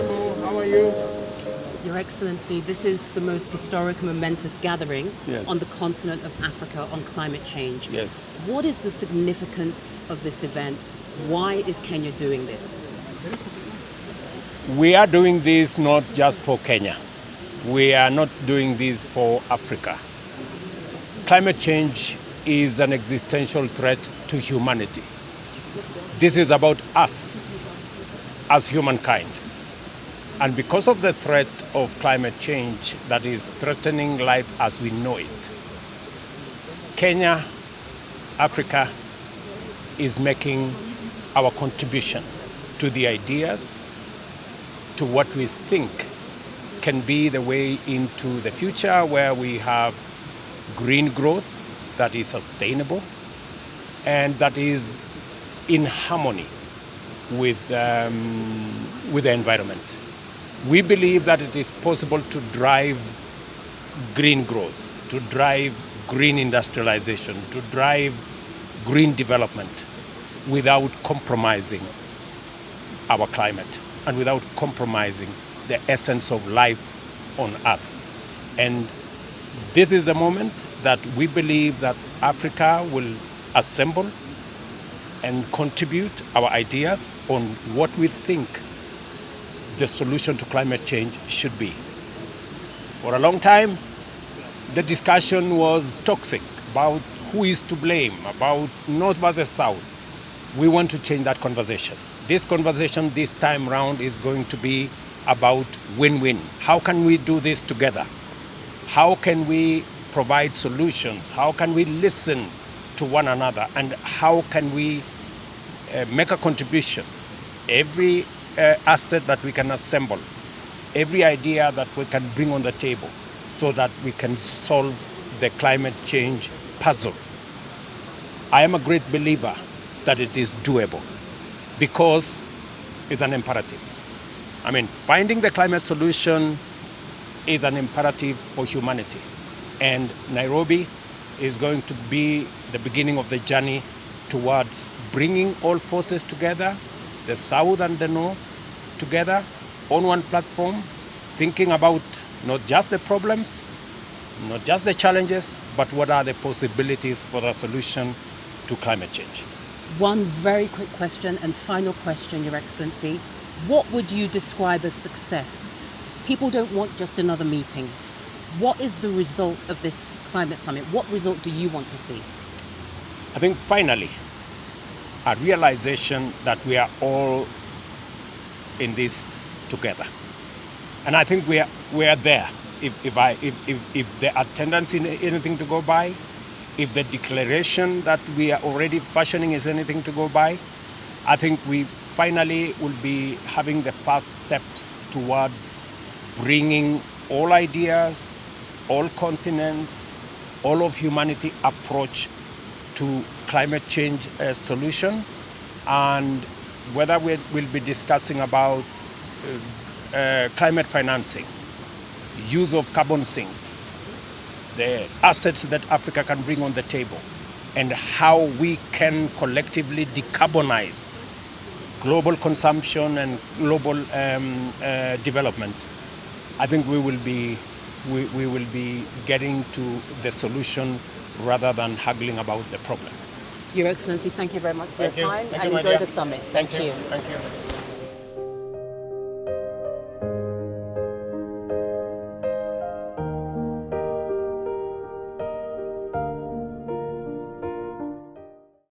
Jambo, how are you? Your Excellency, this is the most historic and momentous gathering Yes. on the continent of Africa on climate change. Yes. What is the significance of this event? Why is Kenya doing this? We are doing this not just for Kenya. We are not doing this for Africa. Climate change is an existential threat to humanity. This is about us as humankind. And because of the threat of climate change that is threatening life as we know it, Kenya, Africa, is making our contribution to the ideas, to what we think can be the way into the future where we have green growth that is sustainable and that is in harmony with the environment. We believe that it is possible to drive green growth, to drive green industrialization, to drive green development without compromising our climate and without compromising the essence of life on Earth. And this is a moment that we believe that Africa will assemble and contribute our ideas on what we think the solution to climate change should be. For a long time, the discussion was toxic about who is to blame, about North versus South. We want to change that conversation. This conversation this time round is going to be about win-win. How can we do this together? How can we provide solutions? How can we listen to one another? And how can we make a contribution? Every asset that we can assemble, every idea that we can bring on the table so that we can solve the climate change puzzle. I am a great believer that it is doable because it's an imperative. I mean, finding the climate solution is an imperative for humanity. And Nairobi is going to be the beginning of the journey towards bringing all forces together, the South and the North together on one platform, thinking about not just the problems, not just the challenges, but what are the possibilities for a solution to climate change. One very quick question and final question, Your Excellency. What would you describe as success? People don't want just another meeting. What is the result of this climate summit? What result do you want to see? I think finally, a realization that we are all in this together. And I think we are there. If the attendance is anything to go by, if the declaration that we are already fashioning is anything to go by, I think we finally will be having the first steps towards bringing all ideas, all continents, all of humanity approach to climate change solution, and whether we'll be discussing about climate financing, use of carbon sinks, the assets that Africa can bring on the table, and how we can collectively decarbonize global consumption and global development. I think we will be getting to the solution rather than haggling about the problem. Your Excellency, thank you very much for Thank your you. time Thank and you, my enjoy dear. the summit. Thank Thank you. Thank you.